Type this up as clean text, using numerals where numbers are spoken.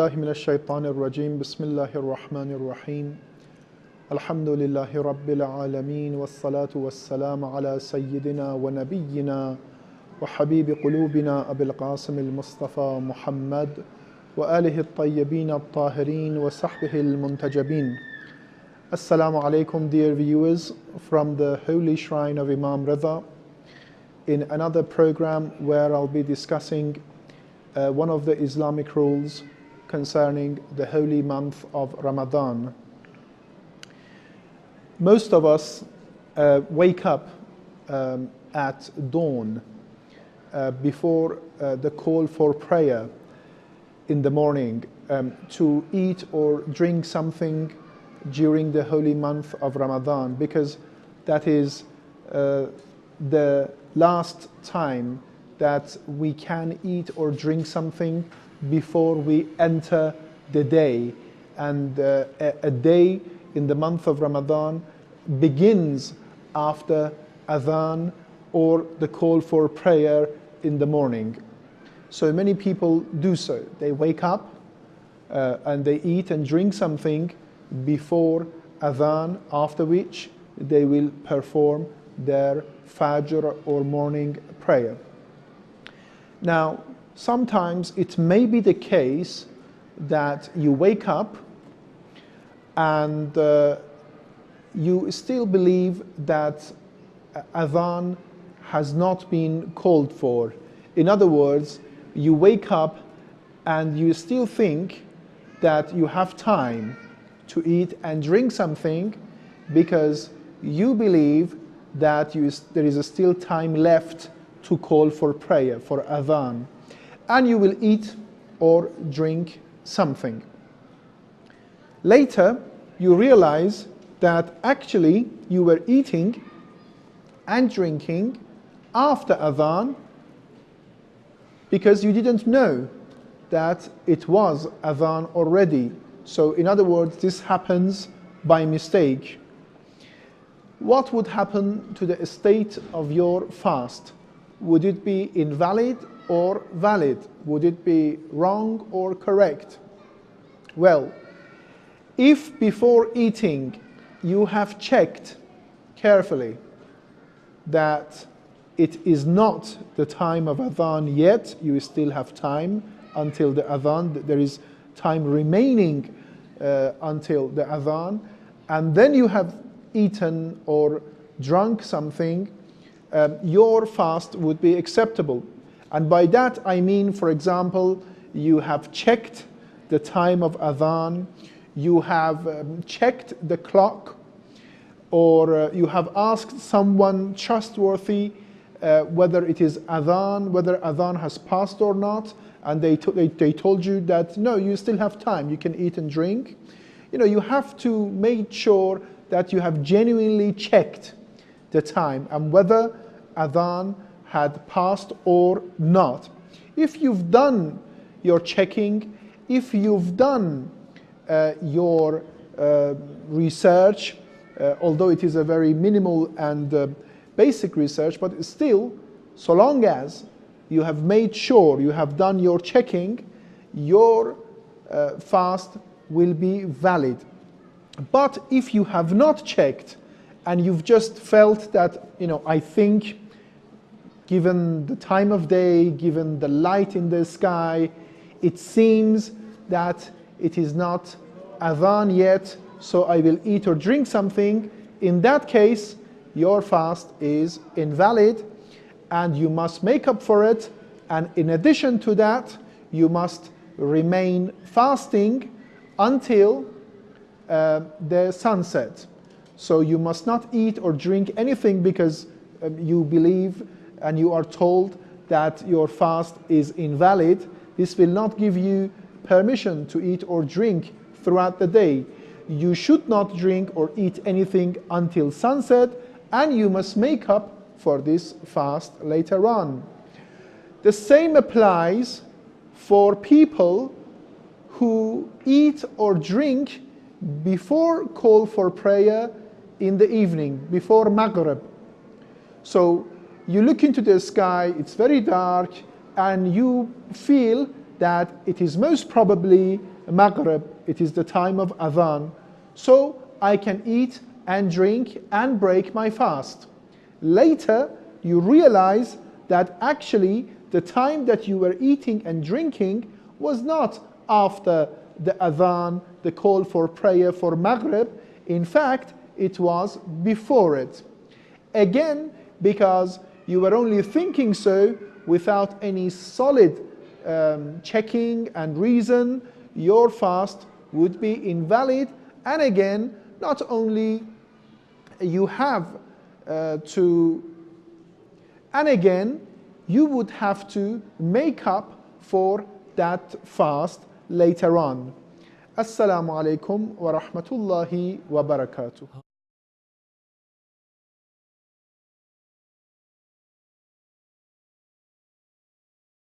billahi minash shaitanir rajim. Bismillahir rahmanir rahim. Alhamdulillahi rabbil alameen. Wassalatu wassalamu ala sayyidina wa nabiyyina wa habibi qulubina Abil Qasim al-Mustafa Muhammad wa alihi at-tayyibin at-tahirin wa sahbihi al-muntajabin. Assalamu alaikum, dear viewers, from the holy shrine of Imam Rida, in another program where I'll be discussing one of the Islamic rules concerning the holy month of Ramadan. Most of us wake up at dawn before the call for prayer in the morning to eat or drink something during the holy month of Ramadan, because that is the last time that we can eat or drink something before we enter the day. And a day in the month of Ramadan begins after adhan or the call for prayer in the morning. So many people do so. They wake up and they eat and drink something before adhan, after which they will perform their fajr or morning prayer. Now, sometimes it may be the case that you wake up and you still believe that adhan has not been called for. In other words, you wake up and you still think that you have time to eat and drink something because you believe that there is still time left to call for prayer, for adhan, and you will eat or drink something. Later, you realize that actually you were eating and drinking after adhan because you didn't know that it was adhan already. So in other words, this happens by mistake. What would happen to the state of your fast? Would it be invalid or valid? Would it be wrong or correct? Well, if before eating you have checked carefully that it is not the time of adhan yet, you still have time until the adhan, there is time remaining until the adhan, and then you have eaten or drunk something, your fast would be acceptable. And by that I mean, for example, you have checked the time of adhan, you have checked the clock, or you have asked someone trustworthy whether it is adhan, whether adhan has passed or not, and they told you that no, you still have time, you can eat and drink. You know, you have to make sure that you have genuinely checked the time and whether adhan had passed or not. If you've done your checking, if you've done your research, although it is a very minimal and basic research, but still, so long as you have made sure you have done your checking, your fast will be valid. But if you have not checked and you've just felt that, you know, I think given the time of day, given the light in the sky, it seems that it is not adhan yet, so I will eat or drink something, in that case, your fast is invalid and you must make up for it. And in addition to that, you must remain fasting until the sunset. So you must not eat or drink anything because you believe and you are told that your fast is invalid. This will not give you permission to eat or drink throughout the day. You should not drink or eat anything until sunset, and you must make up for this fast later on. The same applies for people who eat or drink before call for prayer in the evening, before Maghrib. So you look into the sky, it's very dark, and you feel that it is most probably Maghrib, it is the time of Adhan, so I can eat and drink and break my fast. Later, you realize that actually the time that you were eating and drinking was not after the Adhan, the call for prayer for Maghrib. In fact, it was before it. Again, because you were only thinking so without any solid checking and reason, your fast would be invalid. And again, not only you have you would have to make up for that fast later on. Assalamu alaikum wa rahmatullahi wa barakatuh.